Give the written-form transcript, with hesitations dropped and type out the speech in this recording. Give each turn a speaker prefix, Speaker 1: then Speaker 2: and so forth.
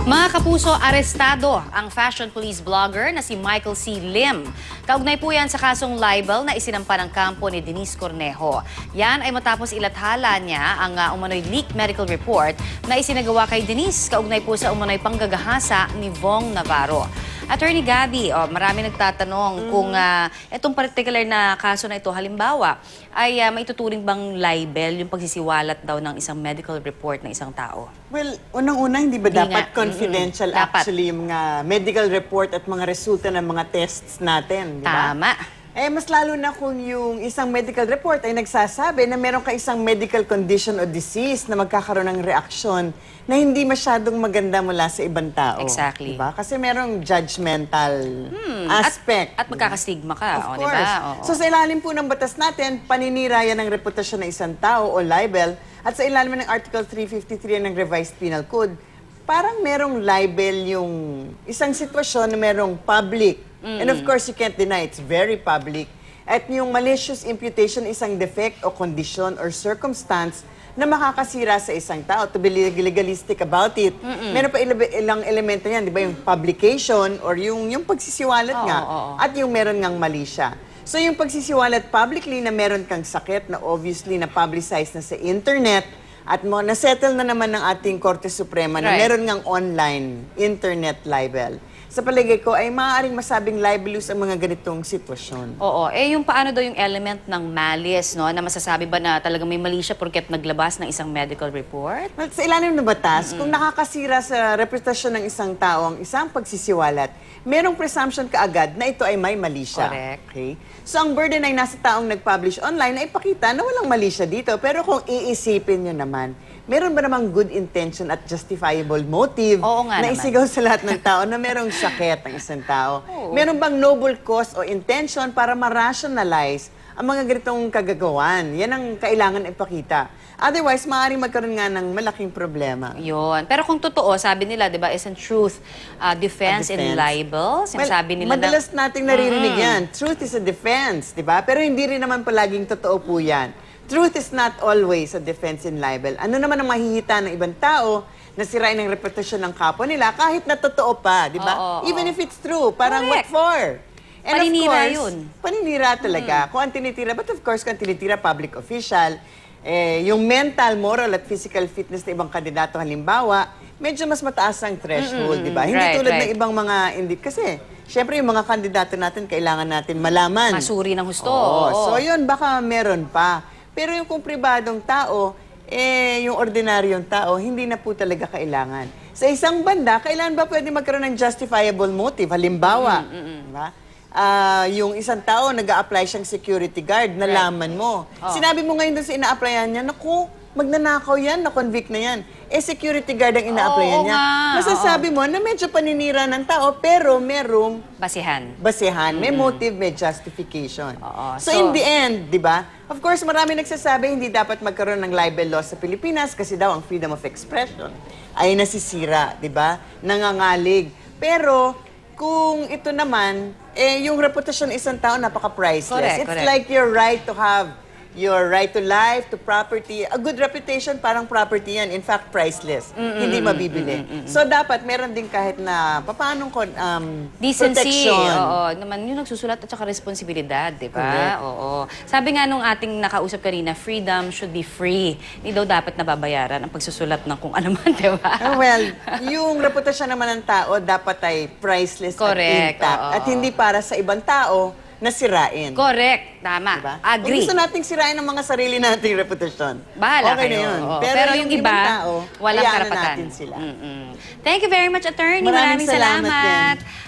Speaker 1: Mga kapuso, arestado ang fashion police vlogger na si Michael C. Lim. Kaugnay po yan sa kasong libel na isinampa ng kampo ni Denise Cornejo. Yan ay matapos ilathala niya ang umano'y leaked medical report na isinagawa kay Denise kaugnay po sa umano'y panggagahasa ni Vong Navarro. Attorney Gabby, marami nagtatanong kung itong particular na kaso na ito, halimbawa, ay maituturing bang libel yung pagsisiwalat daw ng isang medical report ng isang tao?
Speaker 2: Well, unang-una, hindi ba
Speaker 1: Hindi
Speaker 2: dapat
Speaker 1: nga.
Speaker 2: confidential
Speaker 1: Dapat.
Speaker 2: actually yung mga medical report at mga resulta ng mga tests natin, di ba?
Speaker 1: Tama.
Speaker 2: Eh, mas lalo na kung yung isang medical report ay nagsasabi na meron ka isang medical condition o disease na magkakaroon ng reaksyon na hindi masyadong maganda mula sa ibang tao.
Speaker 1: Exactly.
Speaker 2: Diba? Kasi merong judgmental aspect.
Speaker 1: At magkakastigma ka,
Speaker 2: Of
Speaker 1: di
Speaker 2: course.
Speaker 1: ba? Oo.
Speaker 2: So sa ilalim po ng batas natin, paninira yan ng reputasyon ng isang tao o libel. At sa ilalim ng Article 353 ng Revised Penal Code, parang merong libel yung isang sitwasyon na merong public. And of course, you can't deny it's very public. At yung malicious imputation, isang defect o condition or circumstance na makakasira sa isang tao. To be legalistic about it, meron pa ilang elemento yan, di ba? Yung publication or yung pagsisiwalat nga. At yung meron ngang mali siya. So yung pagsisiwalat publicly na meron kang sakit na obviously na-publicize na sa internet at na-settle na naman ng ating Korte Suprema na meron ngang online internet libel. Sa palagay ko ay maaaring masabing libelous ang mga ganitong sitwasyon.
Speaker 1: Oo. Yung paano daw yung element ng malice, no? Na masasabi ba na talagang may mali siya porket naglabas ng isang medical report?
Speaker 2: Well, sa ilalim ng batas, kung nakakasira sa reputasyon ng isang tao ang isang pagsisiwalat, merong presumption kaagad na ito ay may mali siya.
Speaker 1: Correct.
Speaker 2: Okay? So ang burden ay nasa taong nag-publish online ay ipakita na walang mali siya dito. Pero kung iisipin nyo naman, meron ba namang good intention at justifiable motive
Speaker 1: Oo nga
Speaker 2: na
Speaker 1: naman.
Speaker 2: isigaw sa lahat ng tao na merong sakit ang isang tao? Meron bang noble cause o intention para ma-rationalize ang mga ganitong kagagawan? Yan ang kailangan ipakita. Otherwise, maaaring magkaroon nga ng malaking problema.
Speaker 1: Yun. Pero kung totoo, sabi nila, di ba, isn't truth defense in libel? Sinasabi nila
Speaker 2: madalas nating naririnig yan. Truth is a defense, di ba? Pero hindi rin naman palaging totoo po yan. Truth is not always a defense in libel. Ano naman ang mahihita ng ibang tao na sirain ang reputasyon ng kapwa nila kahit na totoo pa, di ba? Even if it's true, parang
Speaker 1: Correct.
Speaker 2: what for? And
Speaker 1: Paninira
Speaker 2: of course,
Speaker 1: yun.
Speaker 2: Paninira talaga. Kung ang tinitira, but of course, kung ang tinitira public official, yung mental, moral at physical fitness ng ibang kandidato halimbawa, medyo mas mataas ang threshold, di ba? Hindi tulad ng ibang mga kasi syempre yung mga kandidato natin kailangan natin malaman.
Speaker 1: Masuri ng husto.
Speaker 2: Oo. So yun, baka meron pa. Pero yung kung pribadong tao, yung ordinaryong tao, hindi na po talaga kailangan. Sa isang banda, kailan ba pwede magkaroon ng justifiable motive? Halimbawa, diba? Yung isang tao, nag-a-apply siyang security guard, nalaman mo. Sinabi mo ngayon doon sa ina-applyan niya, naku, magnanakaw yan, na-convict na yan. Security guard ang ina-applyan niya. Masasabi mo na medyo paninira ng tao, pero merong
Speaker 1: Basihan.
Speaker 2: may motive, may justification. So in the end, di ba? Of course, marami nagsasabi hindi dapat magkaroon ng libel law sa Pilipinas kasi daw ang freedom of expression ay nasisira, di ba? Nangangalig. Pero kung ito naman, yung reputasyon ng isang tao napaka-priceless. It's like your right to have your right to life, to property. A good reputation, parang property yan. In fact, priceless. Hindi mabibili. So, dapat meron din kahit na paanong
Speaker 1: Decency.
Speaker 2: protection.
Speaker 1: Oo. Naman yung nagsusulat at saka responsibilidad, di ba? Oo. Sabi nga nung ating nakausap kanina, freedom should be free. Hindi daw dapat nababayaran ang pagsusulat ng kung ano man, di ba?
Speaker 2: Well, yung reputasyon naman ng tao dapat ay priceless at intact. At hindi para sa ibang tao nasirain.
Speaker 1: Correct. Tama.
Speaker 2: Diba?
Speaker 1: Agree.
Speaker 2: Kung gusto nating sirain ang mga sarili nating reputasyon,
Speaker 1: bahala
Speaker 2: okay
Speaker 1: kayo.
Speaker 2: na yun.
Speaker 1: Oo.
Speaker 2: Pero yung
Speaker 1: iba,
Speaker 2: tao,
Speaker 1: walang
Speaker 2: hayaan na
Speaker 1: karapatan.
Speaker 2: natin sila.
Speaker 1: Thank you very much, Attorney.
Speaker 2: Maraming
Speaker 1: Maraming
Speaker 2: salamat
Speaker 1: salamat.